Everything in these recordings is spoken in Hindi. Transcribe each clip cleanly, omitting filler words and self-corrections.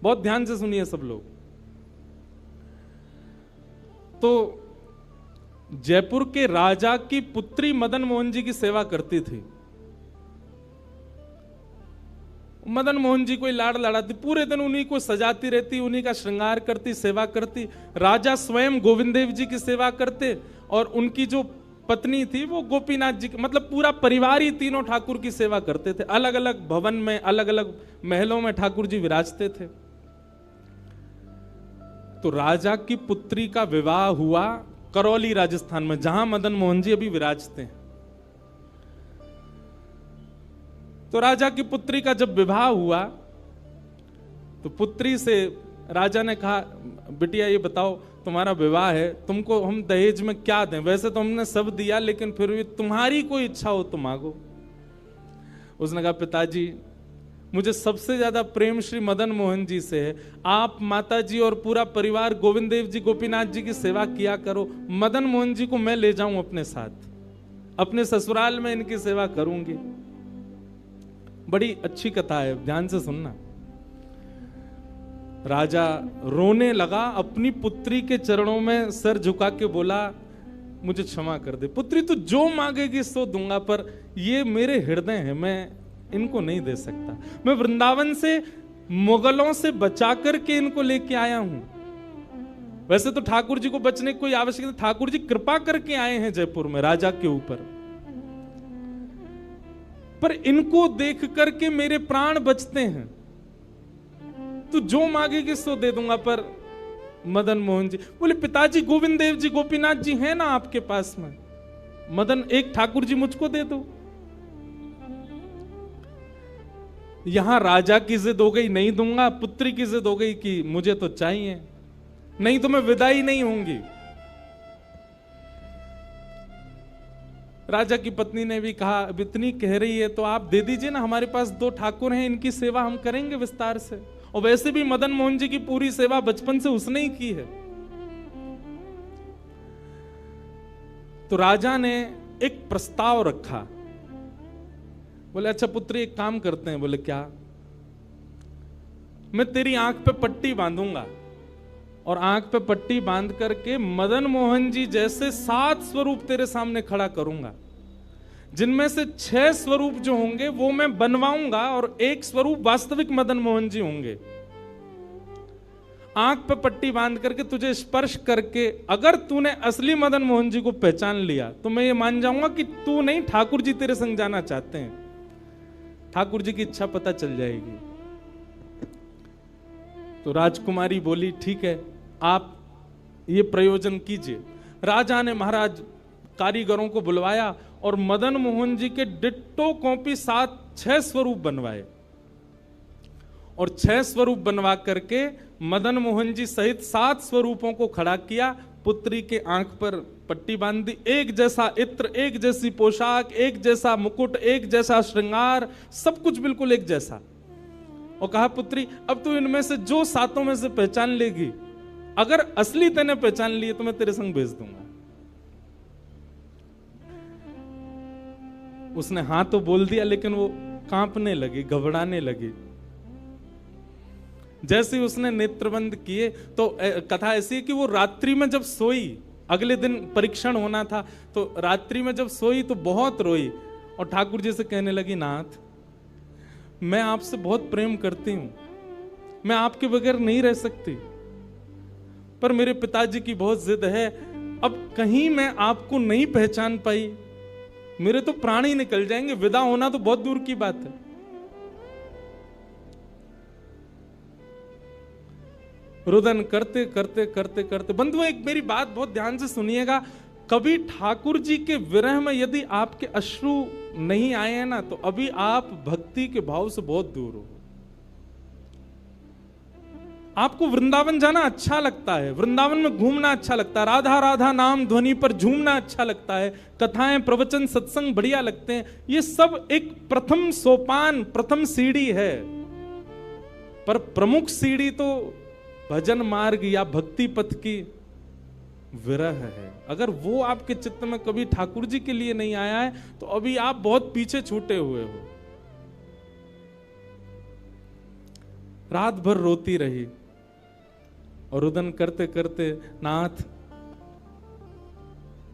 बहुत ध्यान से सुनिए सब लोग। तो जयपुर के राजा की पुत्री मदन मोहन जी की सेवा करती थी। मदन मोहन जी कोई लाड़ लड़ाती, पूरे दिन उन्हीं को सजाती रहती, उन्हीं का श्रृंगार करती, सेवा करती। राजा स्वयं गोविंद देव जी की सेवा करते और उनकी जो पत्नी थी वो गोपीनाथ जी की, मतलब पूरा परिवार ही तीनों ठाकुर की सेवा करते थे। अलग अलग भवन में, अलग अलग महलों में ठाकुर जी विराजते थे। तो राजा की पुत्री का विवाह हुआ करौली राजस्थान में, जहां मदन मोहन जी अभी विराजते हैं। तो राजा की पुत्री का जब विवाह हुआ तो पुत्री से राजा ने कहा, बिटिया ये बताओ तुम्हारा विवाह है, तुमको हम दहेज में क्या दें? वैसे तो हमने सब दिया, लेकिन फिर भी तुम्हारी कोई इच्छा हो तो मांगो। उसने कहा, पिताजी मुझे सबसे ज्यादा प्रेम श्री मदन मोहन जी से है। आप माता जी और पूरा परिवार गोविंद देव जी गोपीनाथ जी की सेवा किया करो। मदन मोहन जी को मैं ले जाऊं अपने साथ, अपने ससुराल में इनकी सेवा करूंगी। बड़ी अच्छी कथा है, ध्यान से सुनना। राजा रोने लगा, अपनी पुत्री के चरणों में सर झुका के बोला, मुझे क्षमा कर दे पुत्री, तू जो मांगेगी सो दूंगा, पर ये मेरे हृदय है, मैं इनको नहीं दे सकता। मैं वृंदावन से मुगलों से बचा करके इनको लेके आया हूं। वैसे तो ठाकुर जी को बचने की कोई आवश्यकता नहीं, ठाकुर जी कृपा करके आए हैं जयपुर में राजा के ऊपर, पर इनको देख करके मेरे प्राण बचते हैं। तू जो मांगेगी सो दे दूंगा। पर मदन मोहन जी बोले, पिताजी गोविंद देव जी गोपीनाथ जी हैं ना आपके पास में, मदन एक ठाकुर जी मुझको दे दो। यहां राजा की जिद हो गई, नहीं दूंगा। पुत्री की जिद हो गई कि मुझे तो चाहिए, नहीं तो मैं विदाई नहीं होंगी। राजा की पत्नी ने भी कहा, अब इतनी कह रही है तो आप दे दीजिए ना, हमारे पास 2 ठाकुर हैं, इनकी सेवा हम करेंगे विस्तार से। और वैसे भी मदन मोहन जी की पूरी सेवा बचपन से उसने ही की है। तो राजा ने एक प्रस्ताव रखा। बोले, अच्छा पुत्री एक काम करते हैं। बोले, क्या? मैं तेरी आंख पे पट्टी बांधूंगा और आंख पे पट्टी बांध करके मदन मोहन जी जैसे 7 स्वरूप तेरे सामने खड़ा करूंगा, जिनमें से 6 स्वरूप जो होंगे वो मैं बनवाऊंगा और 1 स्वरूप वास्तविक मदन मोहन जी होंगे। आंख पे पट्टी बांध करके तुझे स्पर्श करके अगर तूने असली मदन मोहन जी को पहचान लिया तो मैं ये मान जाऊंगा कि तू नहीं, ठाकुर जी तेरे संग जाना चाहते हैं। ठाकुर जी की इच्छा पता चल जाएगी। तो राजकुमारी बोली, ठीक है, आप ये प्रयोजन कीजिए। राजा ने महाराज कारीगरों को बुलवाया और मदन मोहन जी के डिट्टो कॉपी 6 स्वरूप बनवाए और 6 स्वरूप बनवा करके मदन मोहन जी सहित 7 स्वरूपों को खड़ा किया। पुत्री के आंख पर पट्टी बांध दी, एक जैसा इत्र, एक जैसी पोशाक, एक जैसा मुकुट, एक जैसा श्रृंगार, सब कुछ बिल्कुल एक जैसा। और कहा, पुत्री अब तू इनमें से जो 7 में से पहचान लेगी, अगर असली तेने पहचान लिए तो मैं तेरे संग भेज दूंगा। उसने हाँ तो बोल दिया, लेकिन वो कांपने लगी, घबराने लगी। जैसे ही उसने नेत्रबंद किए तो कथा ऐसी है कि वो रात्रि में जब सोई, अगले दिन परीक्षण होना था, तो रात्रि में जब सोई तो बहुत रोई और ठाकुर जी से कहने लगी, नाथ मैं आपसे बहुत प्रेम करती हूं, मैं आपके बगैर नहीं रह सकती, पर मेरे पिताजी की बहुत जिद है। अब कहीं मैं आपको नहीं पहचान पाई, मेरे तो प्राण ही निकल जाएंगे, विदा होना तो बहुत दूर की बात है। रुदन करते करते करते करते, बंधुओं एक मेरी बात बहुत ध्यान से सुनिएगा, कभी ठाकुर जी के विरह में यदि आपके अश्रु नहीं आए हैं ना, तो अभी आप भक्ति के भाव से बहुत दूर हो। आपको वृंदावन जाना अच्छा लगता है, वृंदावन में घूमना अच्छा लगता है, राधा राधा नाम ध्वनि पर झूमना अच्छा लगता है, कथाएं प्रवचन सत्संग बढ़िया लगते हैं, ये सब एक प्रथम सोपान, प्रथम सीढ़ी है। पर प्रमुख सीढ़ी तो भजन मार्ग या भक्ति पथ की विरह है। अगर वो आपके चित्त में कभी ठाकुर जी के लिए नहीं आया है तो अभी आप बहुत पीछे छूटे हुए हो। रात भर रोती रही और रुदन करते करते, नाथ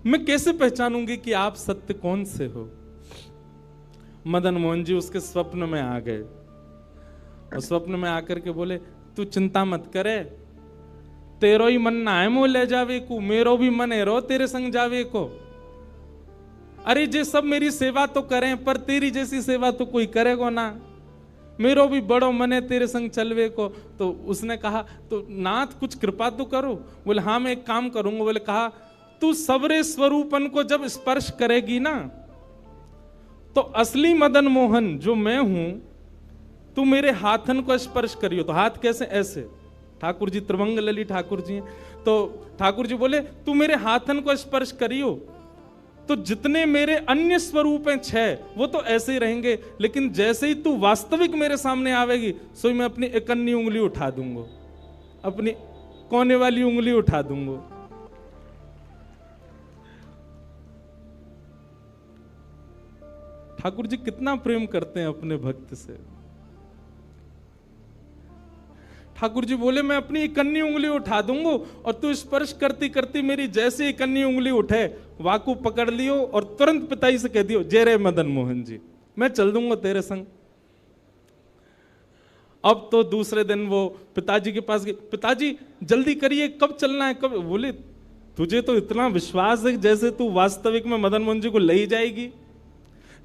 मैं कैसे पहचानूंगी कि आप सत्य कौन से हो। मदन मोहन जी उसके स्वप्न में आ गए और स्वप्न में आकर के बोले, तू चिंता मत करे, तेरो ही मन ना है मोह ले जावे को, मेरो भी मन है रो तेरे संग जावे को। अरे जे सब मेरी सेवा तो करें, पर तेरी जैसी सेवा तो कोई करेगा ना, मेरो भी बड़ो मन है तेरे संग चलवे को। तो उसने कहा, तो नाथ कुछ कृपा तो करो। बोले हाँ मैं एक काम करूंगा। बोले कहा, तू सबरे स्वरूपन को जब स्पर्श करेगी ना, तो असली मदन मोहन जो मैं हूं, तू मेरे हाथन को स्पर्श करियो। तो हाथ कैसे? ऐसे। ठाकुर जी त्रिभंग लली ठाकुर जी हैं, तो ठाकुर जी बोले तू मेरे हाथन को स्पर्श करियो, तो जितने मेरे अन्य स्वरूप हैं 6 वो तो ऐसे ही रहेंगे, लेकिन जैसे ही तू वास्तविक मेरे सामने आवेगी, सो मैं अपनी इकन्नी उंगली उठा दूंगा, अपनी कोने वाली उंगली उठा दूंगा। ठाकुर जी कितना प्रेम करते हैं अपने भक्त से। ठाकुर जी बोले मैं अपनी इकन्नी उंगली उठा दूंगा और तू स्पर्श करती करती मेरी जैसे इकन्नी उंगली उठे, वाकू पकड़ लियो और तुरंत पिताजी से कह दियो, जय रे मदन मोहन जी, मैं चल दूंगा तेरे संग। अब तो दूसरे दिन वो पिताजी के पास गए, पिताजी जल्दी करिए, कब चलना है, कब? बोले तुझे तो इतना विश्वास है जैसे तू वास्तविक में मदन मोहन जी को ले ही जाएगी,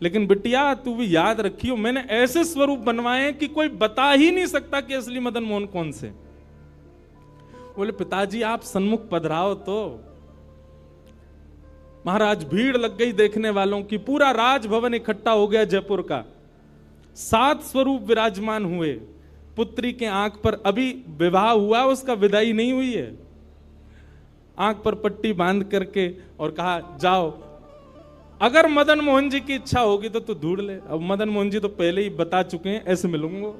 लेकिन बिटिया तू भी याद रखियो, मैंने ऐसे स्वरूप बनवाए कि कोई बता ही नहीं सकता कि असली मदन मोहन कौन से। बोले पिताजी आप सन्मुख पधराओ। तो महाराज भीड़ लग गई देखने वालों की, पूरा राजभवन इकट्ठा हो गया जयपुर का। 7 स्वरूप विराजमान हुए। पुत्री के आंख पर, अभी विवाह हुआ, उसका विदाई नहीं हुई है, आंख पर पट्टी बांध करके और कहा जाओ, अगर मदन मोहन जी की इच्छा होगी तो तू ढूंढ ले। अब मदन मोहन जी तो पहले ही बता चुके हैं, ऐसे मिलूंगा।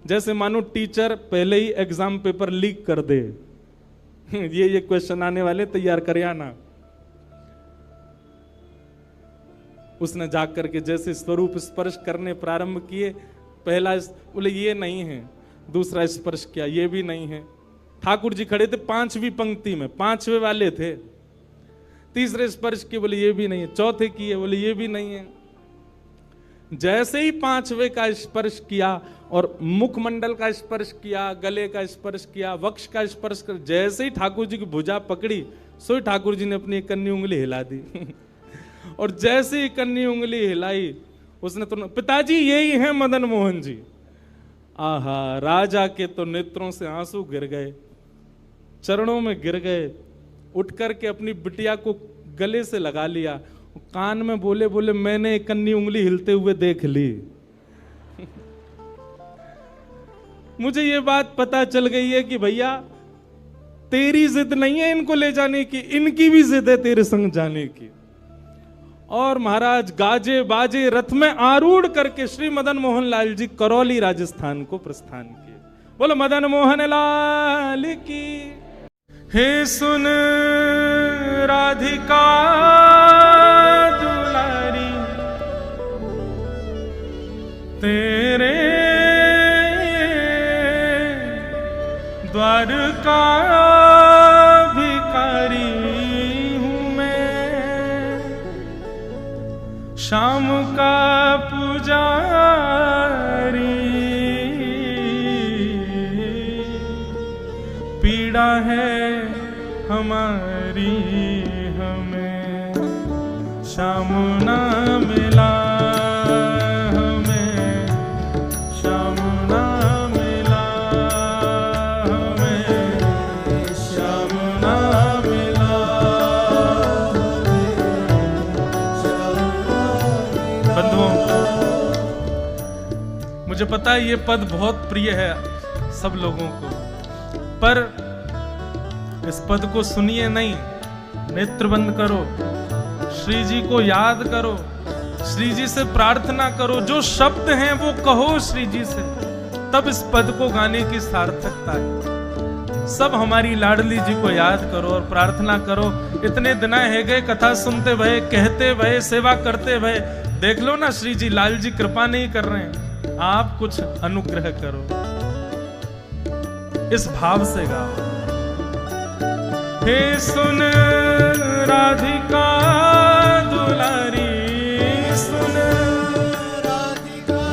जैसे मानो टीचर पहले ही एग्जाम पेपर लीक कर दे, ये क्वेश्चन आने वाले, तैयार कर आना। उसने जाकर के जैसे स्वरूप स्पर्श करने प्रारंभ किए, पहला बोले ये नहीं है, दूसरा स्पर्श किया, ये भी नहीं है। ठाकुर जी खड़े थे 5वीं पंक्ति में, 5वें वाले थे। तीसरे स्पर्श किए, बोले ये भी नहीं है। चौथे किए, बोले ये भी नहीं है। जैसे ही 5वें का स्पर्श किया और मुखमंडल का स्पर्श किया, गले का स्पर्श किया, वक्ष का स्पर्श कर, जैसे ही ठाकुर जी की भुजा पकड़ी, सो ठाकुर जी ने अपनी इकन्नी उंगली हिला दी। और जैसे ही इकन्नी उंगली हिलाई, उसने तो, पिताजी यही है मदन मोहन जी। आहा, राजा के तो नेत्रों से आंसू गिर गए, चरणों में गिर गए, उठ करके अपनी बिटिया को गले से लगा लिया, कान में बोले बोले मैंने इकन्नी उंगली हिलते हुए देख ली। मुझे ये बात पता चल गई है कि भैया तेरी जिद नहीं है इनको ले जाने की, इनकी भी जिद है तेरे संग जाने की। और महाराज गाजे बाजे रथ में आरूढ़ करके श्री मदन मोहन लाल जी करौली राजस्थान को प्रस्थान किए। बोलो मदन मोहन लाल की। हे सुन राधिका दुलारी, तेरे द्वार का भिखारी हूँ मैं, शाम का पुजारी, पीड़ा है हमारी हमें श्याम ना मिला, हमें श्याम ना मिला, हमें श्याम ना मिला। बंधुओं, मुझे पता है ये पद बहुत प्रिय है सब लोगों को, पर इस पद को सुनिए नहीं, नेत्र बंद करो, श्री जी को याद करो, श्री जी से प्रार्थना करो, जो शब्द हैं वो कहो श्री जी से, तब इस पद को गाने की सार्थकता है। सब हमारी लाडली जी को याद करो और प्रार्थना करो। इतने दिन है गए कथा सुनते भये, कहते भये, सेवा करते भये, देख लो ना श्री जी, लाल जी कृपा नहीं कर रहे हैं। आप कुछ अनुग्रह करो। इस भाव से गाओ। हे सुन राधिका दुलारी, सुन राधिका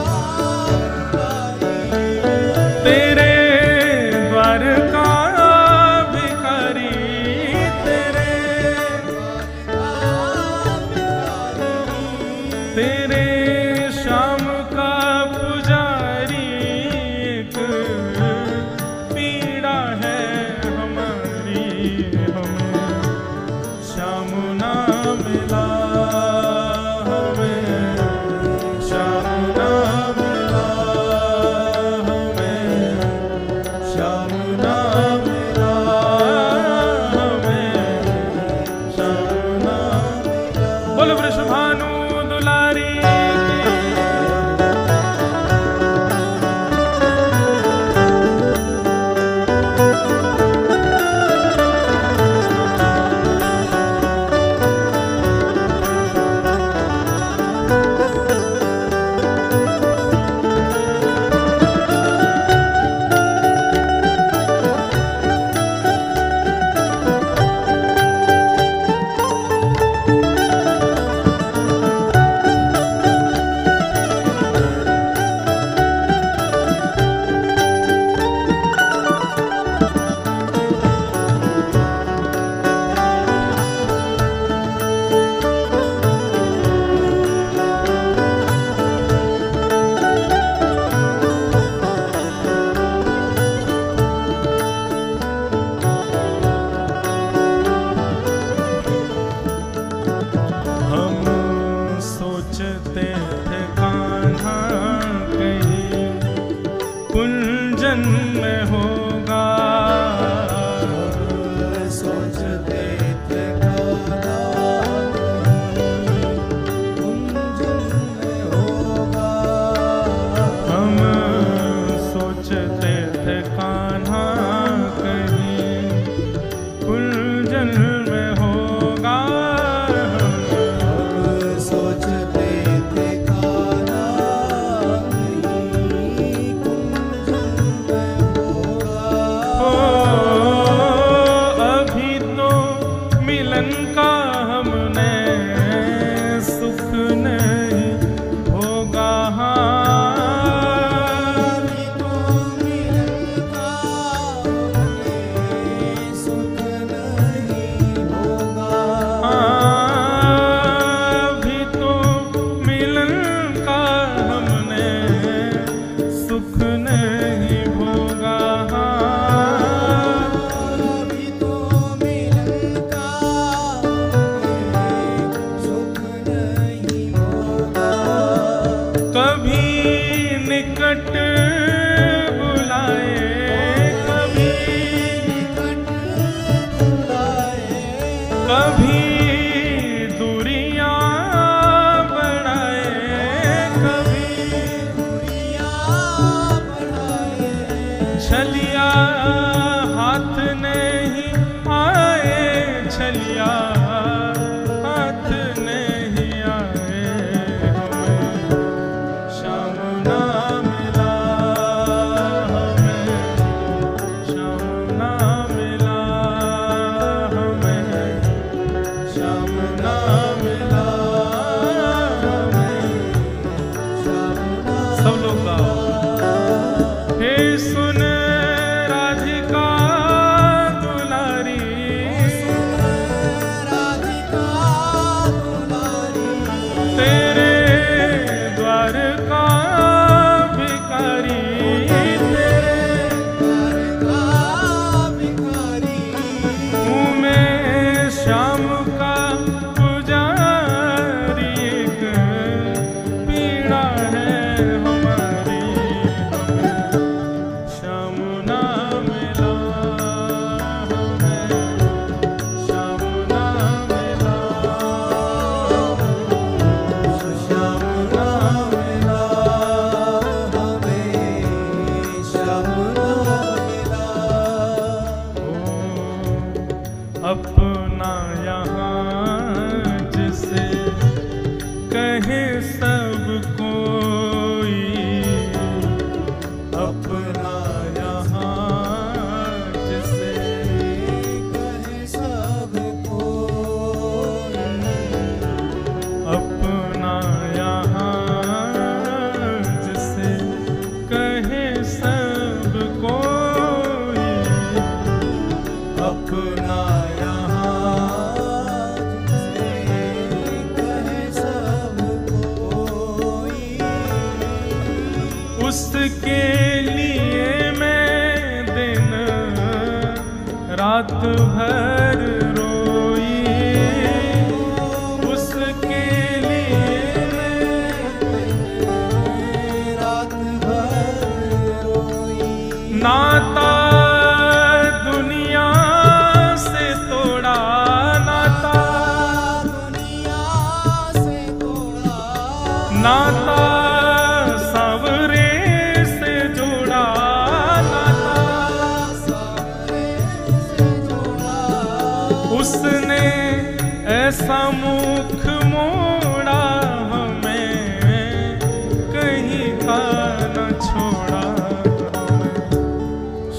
दुलारी, तेरे द्वार का भिखारी, तेरे तेरे श्याम का पुजारी, एक पीड़ा है हमारी, हमें श्याम ना मिला, हमें श्याम ना मिला, हमें श्याम ना मिला, हमें श्याम ना मिला। बोल वृषभानु दुलारी कुंजन में होगा, सोचते थे गाना कुंजन में होगा, हम सोचते थे कान्हा कहीं कुंजन में होगा, हम सोचते थे कान्हा का हमने सुख नहीं होगा, अभी तो मिलन का हमने सुख नहीं होगा, अभी तो मिलन का हमने सुख नहीं होगा, कभी निकट बुलाए, कभी निकट बुलाए, कभी दूरियां बढ़ाए, कभी दूरियां बढ़ाए, छलिया हाथ नहीं आए, छलिया हाथ नहीं आए, श्याम ना मिला, हमें श्याम ना मिला, हमें श्याम ना मिला, हमें श्याम ना। सब लोग गाओ। हे सुन राधिका रात भर रोई, उसके लिए रात भर रोई। नाता दुनिया से तोड़ा, नाता दुनिया से तोड़ा, नाता सावरे से जोड़ा, नाता सावरे से जोड़ा। उसने ऐसा मुख मोड़ा, हमें कहीं का न छोड़ा,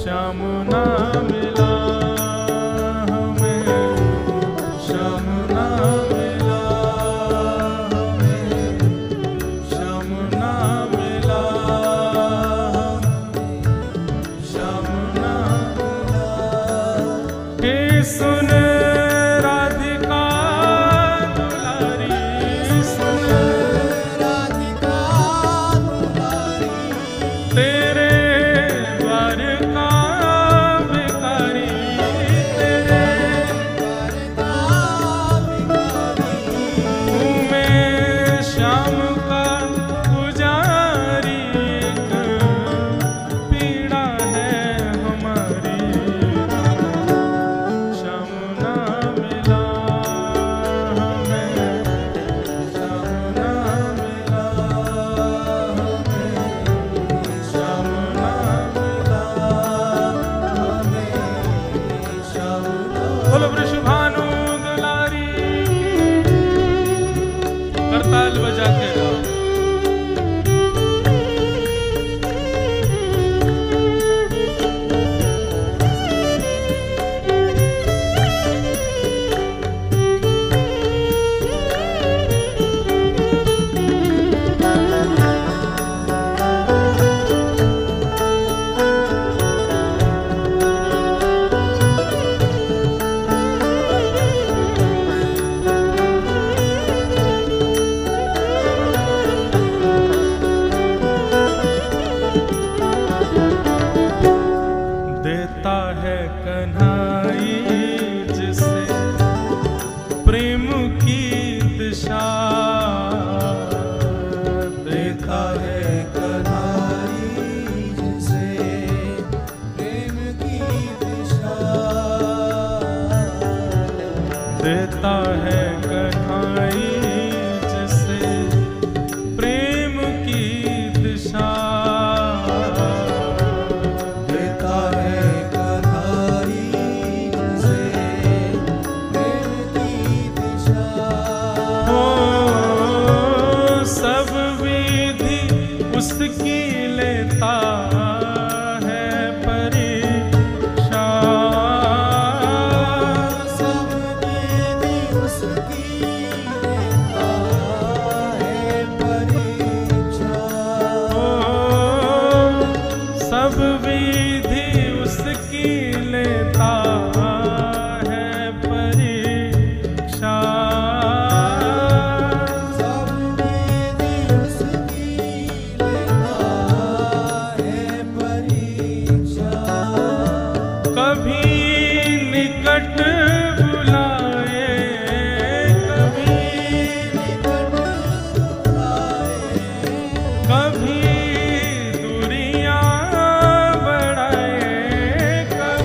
श्याम ना मिला हमें, श्याम ना मिला हमें, श्याम ना मिला हमें, श्याम ना मिला। हे सुन राधिका दुलारी, सुन राधिका दुलारी, तेरे द्वार का भिखारी, तेरे द्वार का भिखारी। हूँ मैं श्याम का पुजारी, एक पीड़ा है हमारी, श्याम ना मिला हमें, श्याम ना मिला हमें, श्याम ना मिला हमें, श्याम ना। बोलो वृषभानु दुलारी, करताल बजा के गाओ। देता है कन्हई जिसे प्रेम की दिशा, देता है कन्हई जिसे प्रेम की दिशा, देता है कन्हई जिसे प्रेम की दिशा, देता है कन्हई जिसे प्रेम की दिशा। हो सब विधि उसकी लेता है परीक्षा, सब विधि उसकी लेता है परीक्षा। हो सब विधि उसकी लेता है परीक्षा, सब विधि उसकी लेता है परीक्षा। कभी निकट बुलाए, कभी निकट बुलाए, कभी दूरियां बढ़ाए, कभी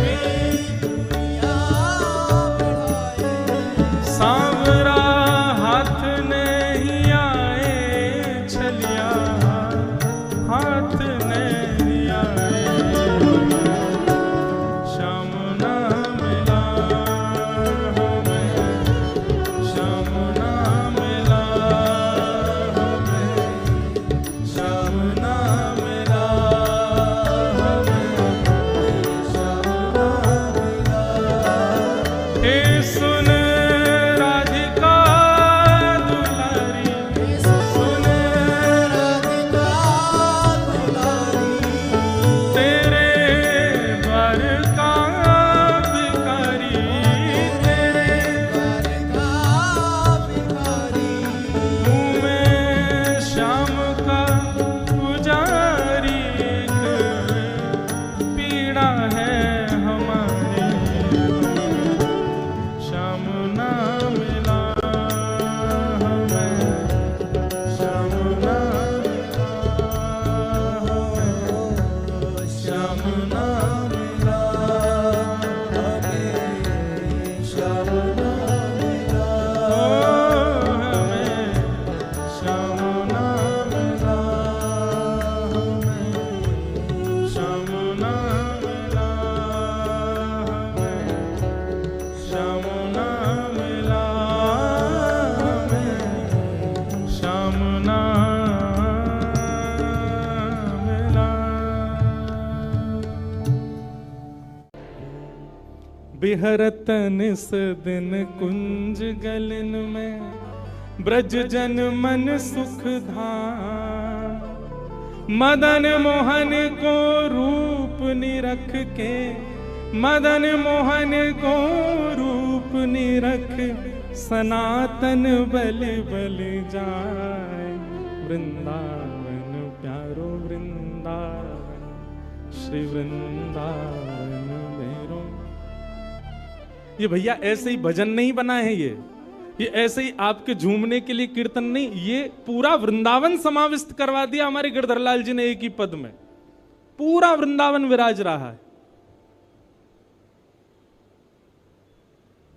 मिला, हमें श्याम ना मिला, हमें श्याम ना मिला, हमें श्याम ना मिला, हमें श्याम ना मिला, हमें श्याम ना मिला। बिहरत निस दिन कुंज गलन में, ब्रज जन मन सुख धाम, मदन मोहन को रूप निरख के, मदन मोहन को रूप निरख, सनातन बल बल जाए, वृंदावन प्यारो वृंदावन, श्री वृंदावन मेरो। ये भैया ऐसे ही भजन नहीं बना है, ये ऐसे ही आपके झूमने के लिए कीर्तन नहीं, ये पूरा वृंदावन समाविष्ट करवा दिया हमारे गिरधर लाल जी ने एक ही पद में। पूरा वृंदावन विराज रहा है।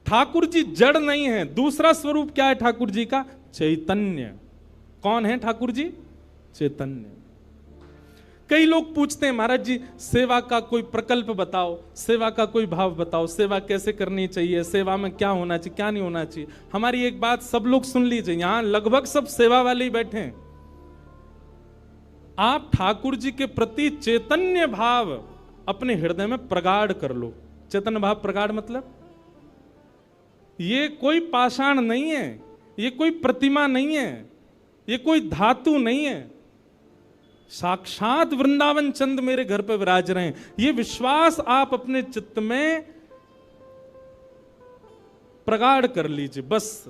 ठाकुर जी जड़ नहीं है। दूसरा स्वरूप क्या है ठाकुर जी का? चैतन्य। कौन है ठाकुर जी? चैतन्य। कई लोग पूछते हैं महाराज जी सेवा का कोई प्रकल्प बताओ, सेवा का कोई भाव बताओ, सेवा कैसे करनी चाहिए, सेवा में क्या होना चाहिए क्या नहीं होना चाहिए। हमारी एक बात सब लोग सुन लीजिए, यहां लगभग सब सेवा वाले ही बैठे हैं। आप ठाकुर जी के प्रति चैतन्य भाव अपने हृदय में प्रगाढ़ कर लो। चैतन्य भाव प्रगाढ़ मतलब ये कोई पाषाण नहीं है, ये कोई प्रतिमा नहीं है, ये कोई धातु नहीं है, साक्षात वृंदावन चंद मेरे घर पे विराज रहे हैं। ये विश्वास आप अपने चित्त में प्रगाढ़ कर लीजिए। बस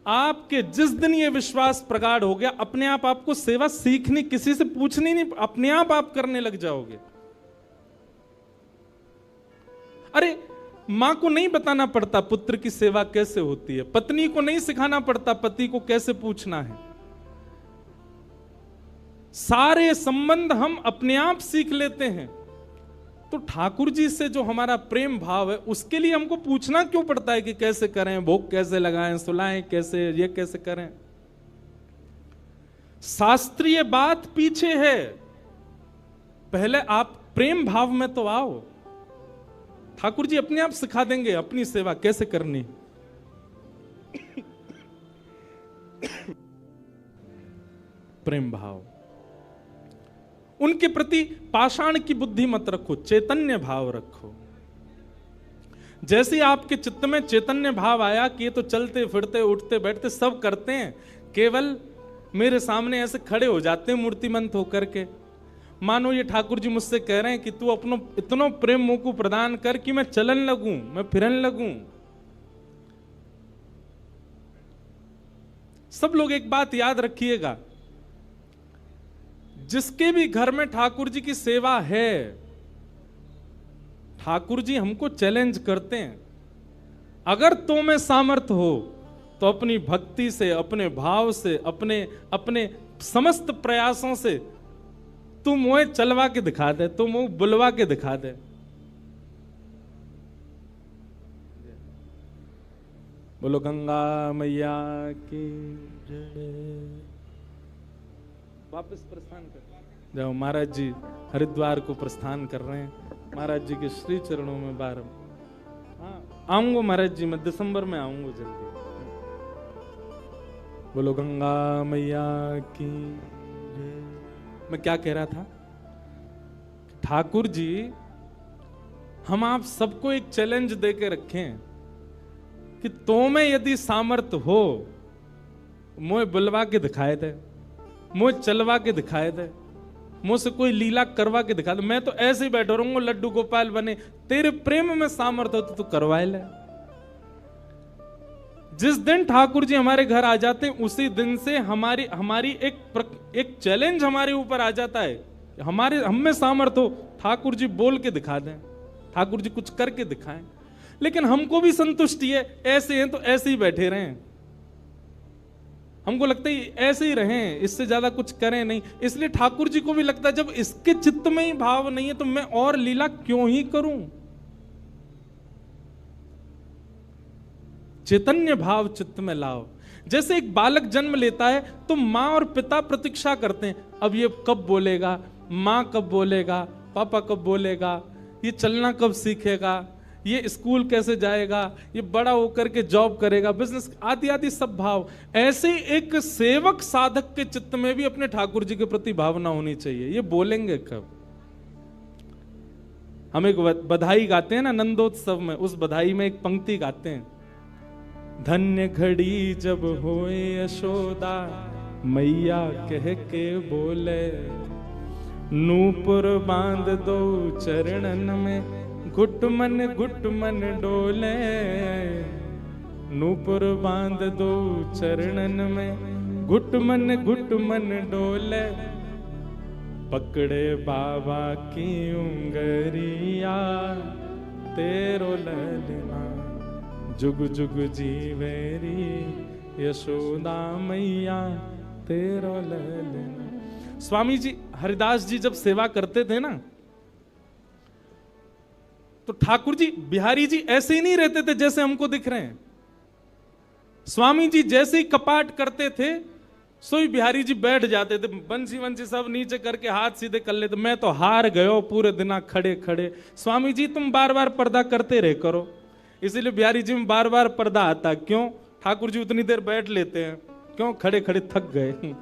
आपके जिस दिन ये विश्वास प्रगाढ़ हो गया, अपने आप आपको सेवा सीखनी, किसी से पूछनी नहीं, अपने आप करने लग जाओगे। अरे मां को नहीं बताना पड़ता पुत्र की सेवा कैसे होती है, पत्नी को नहीं सिखाना पड़ता पति को कैसे पूछना है। सारे संबंध हम अपने आप सीख लेते हैं। तो ठाकुर जी से जो हमारा प्रेम भाव है उसके लिए हमको पूछना क्यों पड़ता है कि कैसे करें, भोग कैसे लगाएं, सुलाएं कैसे, ये कैसे करें। शास्त्रीय बात पीछे है, पहले आप प्रेम भाव में तो आओ। ठाकुर जी अपने आप सिखा देंगे अपनी सेवा कैसे करनी। प्रेम भाव, उनके प्रति पाषाण की बुद्धि मत रखो, चैतन्य भाव रखो। जैसे आपके चित्त में चैतन्य भाव आया कि ये तो चलते फिरते उठते बैठते सब करते हैं, केवल मेरे सामने ऐसे खड़े हो जाते हैं मूर्तिमंत होकर के। मानो ये ठाकुर जी मुझसे कह रहे हैं कि तू अपनो इतना प्रेम मुंह को प्रदान कर कि मैं चलन लगूं, मैं फिरन लगूं। सब लोग एक बात याद रखिएगा, जिसके भी घर में ठाकुर जी की सेवा है, ठाकुर जी हमको चैलेंज करते हैं, अगर तो में सामर्थ्य हो तो अपनी भक्ति से, अपने भाव से, अपने समस्त प्रयासों से तू मुझे चलवा के दिखा दे, तू मुझे बुलवा के दिखा दे। बोलो गंगा मैया की जय। वापस प्रस्थान कर जाओ। महाराज जी हरिद्वार को प्रस्थान कर रहे हैं, महाराज जी के श्री चरणों में बार। हाँ आऊंगा महाराज जी, मैं दिसंबर में आऊंगा जल्दी। बोलो गंगा मैया की जय। मैं क्या कह रहा था? ठाकुर जी हम आप सबको एक चैलेंज देके रखें कि तो में यदि सामर्थ्य हो मुझे बुलवा के दिखाए दे, मुझे चलवा के दिखाए दे, मुझसे कोई लीला करवा के दिखा दे। मैं तो ऐसे ही बैठा रहूंगा लड्डू गोपाल बने। तेरे प्रेम में सामर्थ्य हो तो तू करवाए ले। जिस दिन ठाकुर जी हमारे घर आ जाते हैं उसी दिन से हमारी एक चैलेंज हमारे ऊपर आ जाता है। हम में सामर्थ्य हो, ठाकुर जी बोल के दिखा दें, ठाकुर जी कुछ करके दिखाएं। लेकिन हमको भी संतुष्टि है, ऐसे हैं तो ऐसे ही बैठे रहें। हमको लगता है ऐसे ही रहें, इससे ज्यादा कुछ करें नहीं। इसलिए ठाकुर जी को भी लगता है जब इसके चित्त में ही भाव नहीं है तो मैं और लीला क्यों ही करूं। चैतन्य भाव चित्त में लाओ। जैसे एक बालक जन्म लेता है तो माँ और पिता प्रतीक्षा करते हैं, अब ये कब बोलेगा, माँ कब बोलेगा, पापा कब बोलेगा, ये चलना कब सीखेगा, ये स्कूल कैसे जाएगा, ये बड़ा होकर के जॉब करेगा, बिजनेस आदि आदि सब भाव। ऐसे एक सेवक साधक के चित्त में भी अपने ठाकुर जी के प्रति भावना होनी चाहिए, ये बोलेंगे कब। हम एक बधाई गाते हैं ना नंदोत्सव में, उस बधाई में एक पंक्ति गाते हैं, धन्य घड़ी जब होए यशोदा मैया कह के बोले, नूपुर बांध दो चरणन में घुट मन डोले, नूपुर बांध दो चरणन में घुट मन डोले, पकड़े बाबा की उंगरिया तेरो ललना जुग जुग जीवेरी यशोदा मैया तेरो ललना। स्वामी जी हरिदास जी जब सेवा करते थे ना तो ठाकुर जी बिहारी जी ऐसे ही नहीं रहते थे जैसे हमको दिख रहे हैं। स्वामी जी जैसे ही कपाट करते थे सोई बिहारी जी बैठ जाते थे, बंसी वंसी सब नीचे करके हाथ सीधे कर लेते। मैं तो हार गयो पूरे दिन खड़े खड़े, स्वामी जी तुम बार बार पर्दा करते रहे करो। इसीलिए बिहारी जी में बार बार पर्दा आता, क्यों? ठाकुर जी उतनी देर बैठ लेते हैं, क्यों? खड़े खड़े थक गए।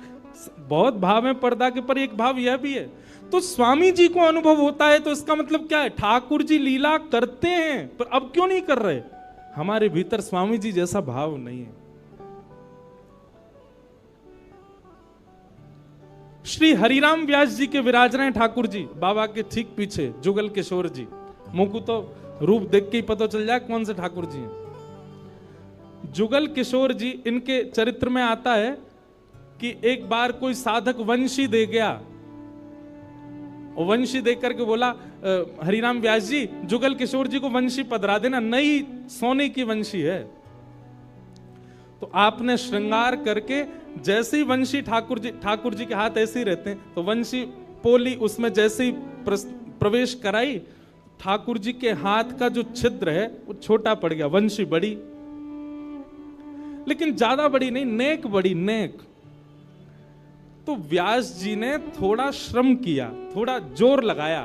बहुत भाव है पर्दा के, पर एक भाव यह भी है। तो स्वामी जी को अनुभव होता है तो इसका मतलब क्या है? ठाकुर जी लीला करते हैं पर अब क्यों नहीं कर रहे? हमारे भीतर स्वामी जी जैसा भाव नहीं है। श्री हरिराम व्यास जी के विराज रहे ठाकुर जी बाबा के ठीक पीछे, जुगल किशोर जी। मुंह को तो रूप देख के ही पता चल जाए कौन से ठाकुर जी हैं। जुगल किशोर जी, इनके चरित्र में आता है कि एक बार कोई साधक वंशी दे गया, और वंशी देख करके बोला हरिराम व्यास जी जुगल किशोर जी को वंशी पधरा देना, नई सोने की वंशी है। तो आपने श्रृंगार करके जैसे ही वंशी ठाकुर जी के हाथ ऐसे ही रहते हैं, तो वंशी पोली उसमें जैसे ही प्रवेश कराई, ठाकुर जी के हाथ का जो छिद्र है वो छोटा पड़ गया, वंशी बड़ी, लेकिन ज्यादा बड़ी नहीं, नेक बड़ी, नेक। तो व्यास जी ने थोड़ा श्रम किया, थोड़ा जोर लगाया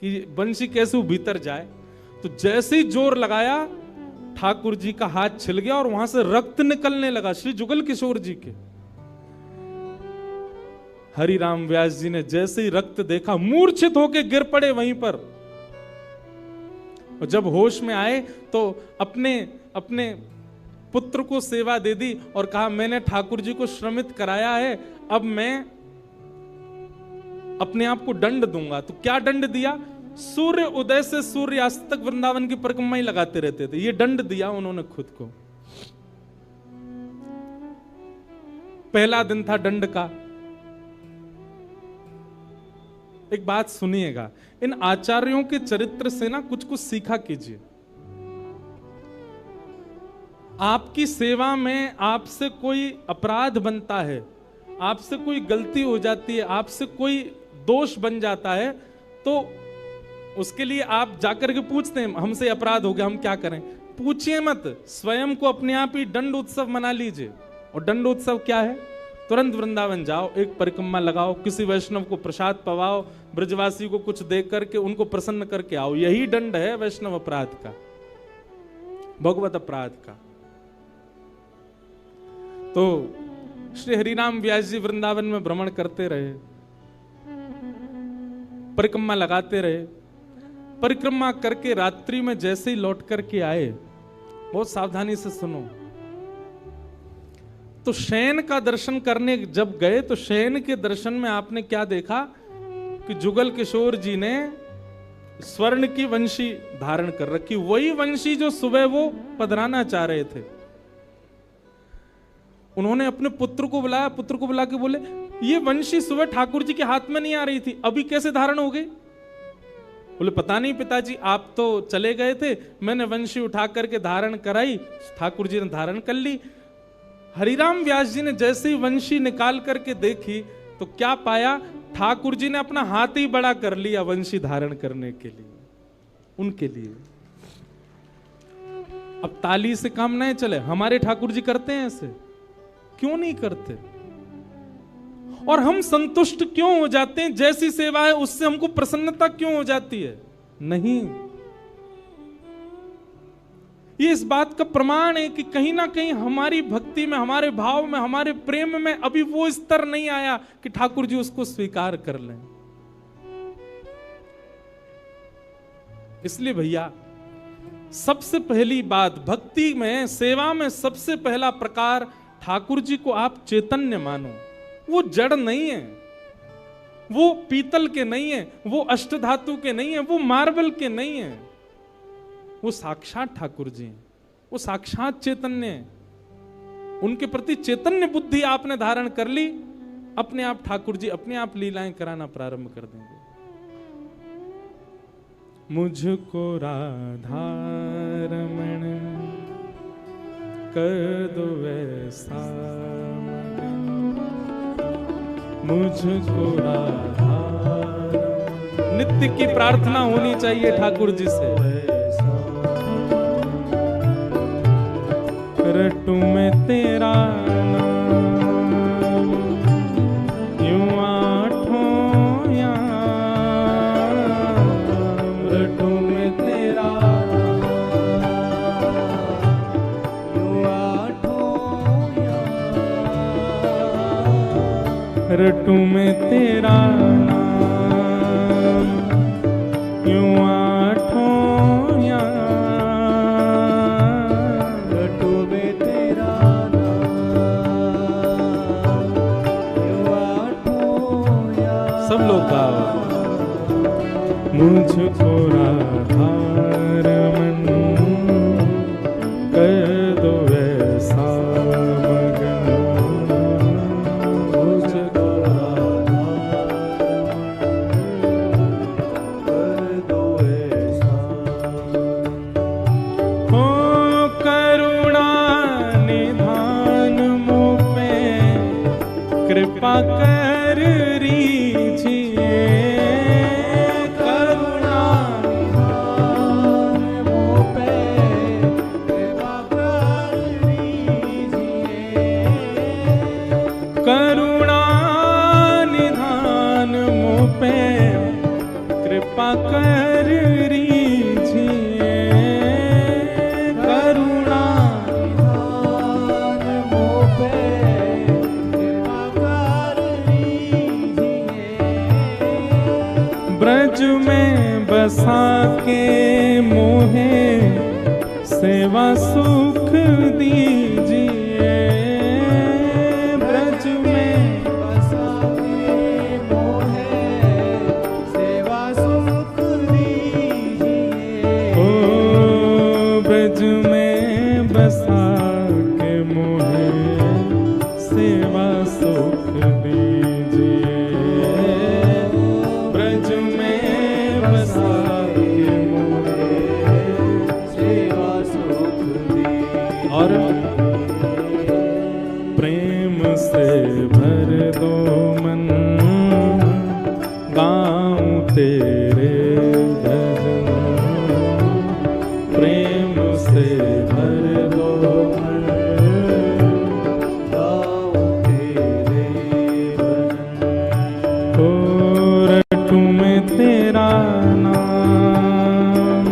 कि वंशी कैसे भीतर जाए। तो जैसे ही जोर लगाया ठाकुर जी का हाथ छिल गया और वहां से रक्त निकलने लगा श्री जुगल किशोर जी के। हरिराम व्यास जी ने जैसे ही रक्त देखा मूर्छित होकर गिर पड़े वहीं पर। और जब होश में आए तो अपने पुत्र को सेवा दे दी और कहा मैंने ठाकुर जी को श्रमित कराया है, अब मैं अपने आप को दंड दूंगा। तो क्या दंड दिया? सूर्य उदय से सूर्यास्त तक वृंदावन की परिक्रमा ही लगाते रहते थे, ये दंड दिया उन्होंने खुद को। पहला दिन था दंड का। एक बात सुनिएगा, इन आचार्यों के चरित्र से ना कुछ कुछ सीखा कीजिए। आपकी सेवा में आपसे कोई अपराध बनता है, आपसे कोई गलती हो जाती है, आपसे कोई दोष बन जाता है, तो उसके लिए आप जाकर के पूछते हैं हमसे अपराध हो गया, हम क्या करें? पूछिए मत, स्वयं को अपने आप ही दंड उत्सव मना लीजिए। और दंड उत्सव क्या है? तुरंत वृंदावन जाओ, एक परिक्रमा लगाओ, किसी वैष्णव को प्रसाद पवाओ, ब्रजवासी को कुछ दे करके उनको प्रसन्न करके आओ। यही दंड है वैष्णव अपराध का, भगवत अपराध का। तो श्री हरिराम व्यास जी वृंदावन में भ्रमण करते रहे, परिक्रमा लगाते रहे। परिक्रमा करके रात्रि में जैसे ही लौट करके आए, बहुत सावधानी से सुनो, तो शयन का दर्शन करने जब गए तो शयन के दर्शन में आपने क्या देखा कि जुगल किशोर जी ने स्वर्ण की वंशी धारण कर रखी, वही वंशी जो सुबह वो पधराना चाह रहे थे। उन्होंने अपने पुत्र को बुलाया, पुत्र को बुला के बोले ये वंशी सुबह ठाकुर जी के हाथ में नहीं आ रही थी, अभी कैसे धारण हो गई? बोले पता नहीं पिताजी, आप तो चले गए थे, मैंने वंशी उठा करके धारण कराई, ठाकुर जी ने धारण कर ली। हरिराम व्यास जी ने जैसे ही वंशी निकाल करके देखी तो क्या पाया, ठाकुर जी ने अपना हाथ ही बड़ा कर लिया वंशी धारण करने के लिए, उनके लिए। अब ताली से काम नहीं चले, हमारे ठाकुर जी करते हैं ऐसे, क्यों नहीं करते? और हम संतुष्ट क्यों हो जाते हैं? जैसी सेवा है उससे हमको प्रसन्नता क्यों हो जाती है? नहीं। ये इस बात का प्रमाण है कि कहीं ना कहीं हमारी भक्ति में, हमारे भाव में, हमारे प्रेम में अभी वो स्तर नहीं आया कि ठाकुर जी उसको स्वीकार कर लें। इसलिए भैया सबसे पहली बात भक्ति में, सेवा में सबसे पहला प्रकार, ठाकुर जी को आप चैतन्य मानो। वो जड़ नहीं है, वो पीतल के नहीं है, वो अष्टधातु के नहीं है, वो मार्बल के नहीं है, वो साक्षात ठाकुर जी हैं, वो साक्षात चैतन्य है। उनके प्रति चैतन्य बुद्धि आपने धारण कर ली, अपने आप ठाकुर जी अपने आप लीलाएं कराना प्रारंभ कर देंगे। मुझको राधा रमण कर दो वैसा, मुझको राधा, नित्य की प्रार्थना होनी चाहिए ठाकुर जी से। रटू में तेरा नाम यूं आठों याम, रटू में तेरा यूं आठों याम, रटू में तेरा नाम यूं आठों याम, रटू में तेरा नाम यूं आठों याम। सब लोग गाओ। मुझको राधा रमन कर दो वैसा मगन, मुझको राधा कर दो वैसा। हो करुणा निधान मुझ पे कृपा कर रीजिए, करुणा निधान मुझ पे कृपा कर रीजिए, करुणा निधान मुझ पे कृपा कर रीजिए, करुणा निधान मुझ पे कृपा कर रीजिए, ब्रज में बसा के मोहे सेवा सुख दीजिए, ब्रज में बसा के मोहे सेवा सुख दीजिए, ओ ब्रज में बसा के मोहे सेवा सुख दीजिए, ब्रज में बसा के मोहे सेवा सुख दीजिए। और प्रेम से भर दो मन, गाऊं तेरे भजन, प्रेम से भर दो मन, गाऊं तेरे भजन, ओ रटू में तेरा नाम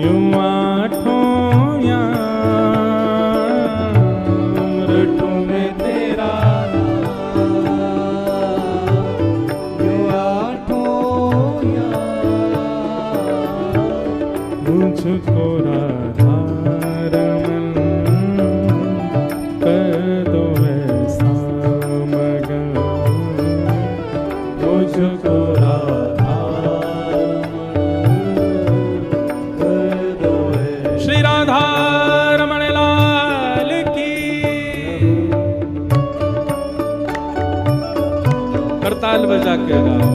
यूं आठों याम, रटू में तेरा नाम यूं आठों याम, मुझको राधा रमन कर दो वैसा मगन, मुझको राधा रमन कर दो वैसा। श्री राधा रमण लाल की। करताल बजा के गाओ।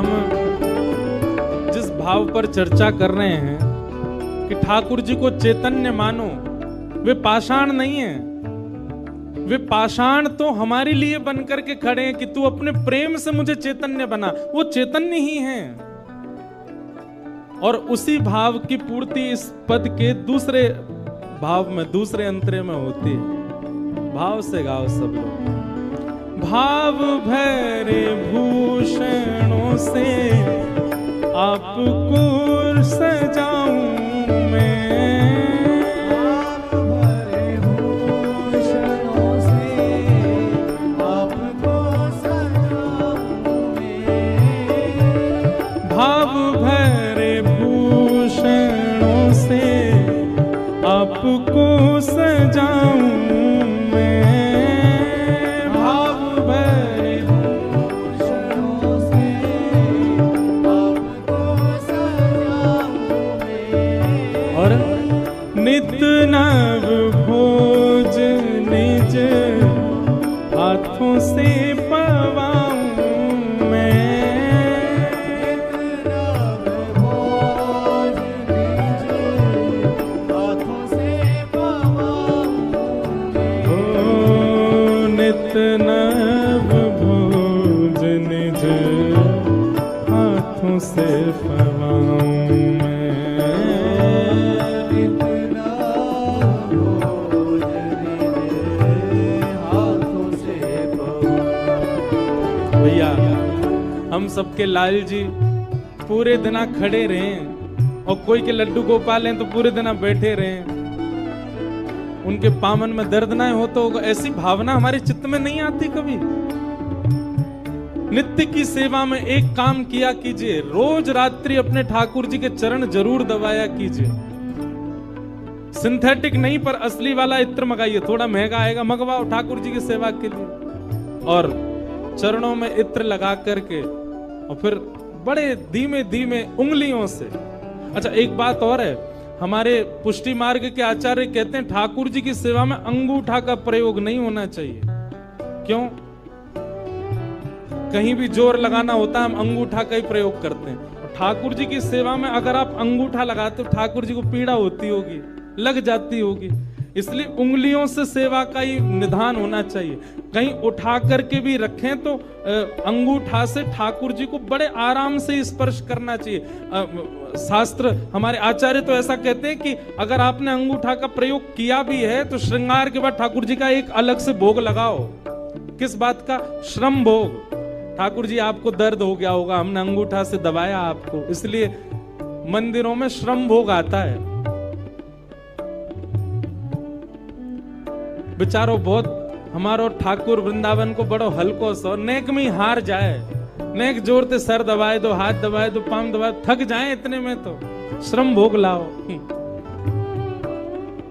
हम जिस भाव पर चर्चा कर रहे हैं कि ठाकुर जी को चैतन्य मानो, वे पाषाण नहीं है। वे पाषाण तो हमारे लिए बन करके खड़े हैं कि तू अपने प्रेम से मुझे चैतन्य बना। वो चैतन्य ही हैं। और उसी भाव की पूर्ति इस पद के दूसरे भाव में, दूसरे अंतरे में होती है। भाव से गाओ सब लोग। भाव भरे भूषणों से आपको सजाऊं मैं, भाव भरे भूषणों से आपको सजाऊं मैं, भाव भरे भूषणों से आपको सजाऊं मैं। और नित नव भोज निज हाथों से पवाऊं मैं, नव भोज निज हाथों से पवाऊं मैं, भोज निज हाथों से पवाऊं। भैया हम सबके लाल जी पूरे दिन खड़े रहे और कोई के लड्डू गोपाल हैं तो पूरे दिन बैठे रहे, उनके पामन में दर्द ना हो तो ऐसी भावना हमारे चित्त में नहीं आती कभी। नित्य की सेवा में एक काम किया कीजिए, रोज रात्रि अपने ठाकुर जी के चरण जरूर दबाया कीजिए। सिंथेटिक नहीं पर असली वाला इत्र मंगाइए, थोड़ा महंगा आएगा, मंगवाओ ठाकुर जी की सेवा के लिए। और चरणों में इत्र लगा करके और फिर बड़े धीमे धीमे उंगलियों से। अच्छा एक बात और है, हमारे पुष्टि मार्ग के आचार्य कहते हैं ठाकुर जी की सेवा में अंगूठा का प्रयोग नहीं होना चाहिए। क्यों? कहीं भी जोर लगाना होता है हम अंगूठा का ही प्रयोग करते हैं। ठाकुर जी की सेवा में अगर आप अंगूठा लगाते हो ठाकुर जी को पीड़ा होती होगी, लग जाती होगी, इसलिए उंगलियों से सेवा का ही निधान होना चाहिए। कहीं उठा करके भी रखें तो अंगूठा से ठाकुर जी को बड़े आराम से स्पर्श करना चाहिए। शास्त्र हमारे आचार्य तो ऐसा कहते हैं कि अगर आपने अंगूठा का प्रयोग किया भी है तो श्रृंगार के बाद ठाकुर जी का एक अलग से भोग लगाओ। किस बात का? श्रम भोग। ठाकुर जी आपको दर्द हो गया होगा, हमने अंगूठा से दबाया आपको, इसलिए मंदिरों में श्रम भोग आता है। बेचारो बहुत हमारो ठाकुर वृंदावन को बड़ो हल्को सो नेक में हार जाए, नेक जोरते सर दबाए दो, हाथ दबाए दो, पांव दबाए, थक जाए इतने में तो श्रम भोग लाओ।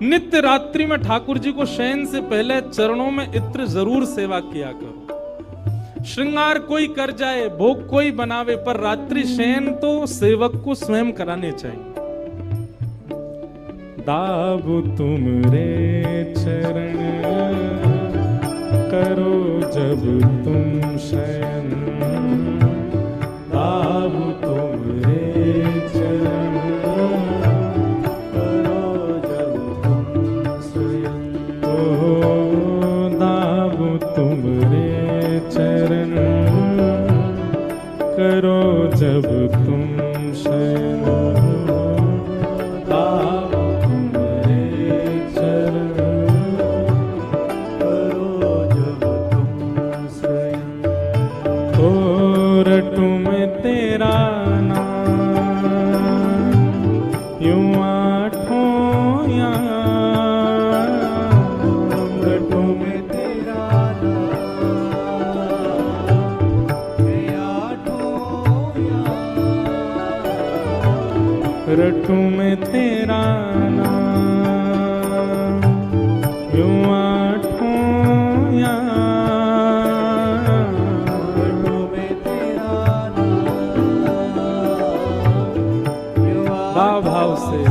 नित्य रात्रि में ठाकुर जी को शयन से पहले चरणों में इत्र जरूर सेवा किया करो। श्रृंगार कोई कर जाए, भोग कोई बनावे, पर रात्रि शयन तो सेवक को स्वयं कराने चाहिए। दाबु तुमरे चरण करो जब तुम शयन, दाबु तुमरे चरण करो जब तुम स्वयं, ओ दाबु तुमरे चरण करो जब तुम शयन, रटू में तेरा नाम यूं आठों याम, रटू में तेरा नाम, भाव से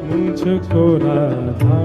मुझको राधा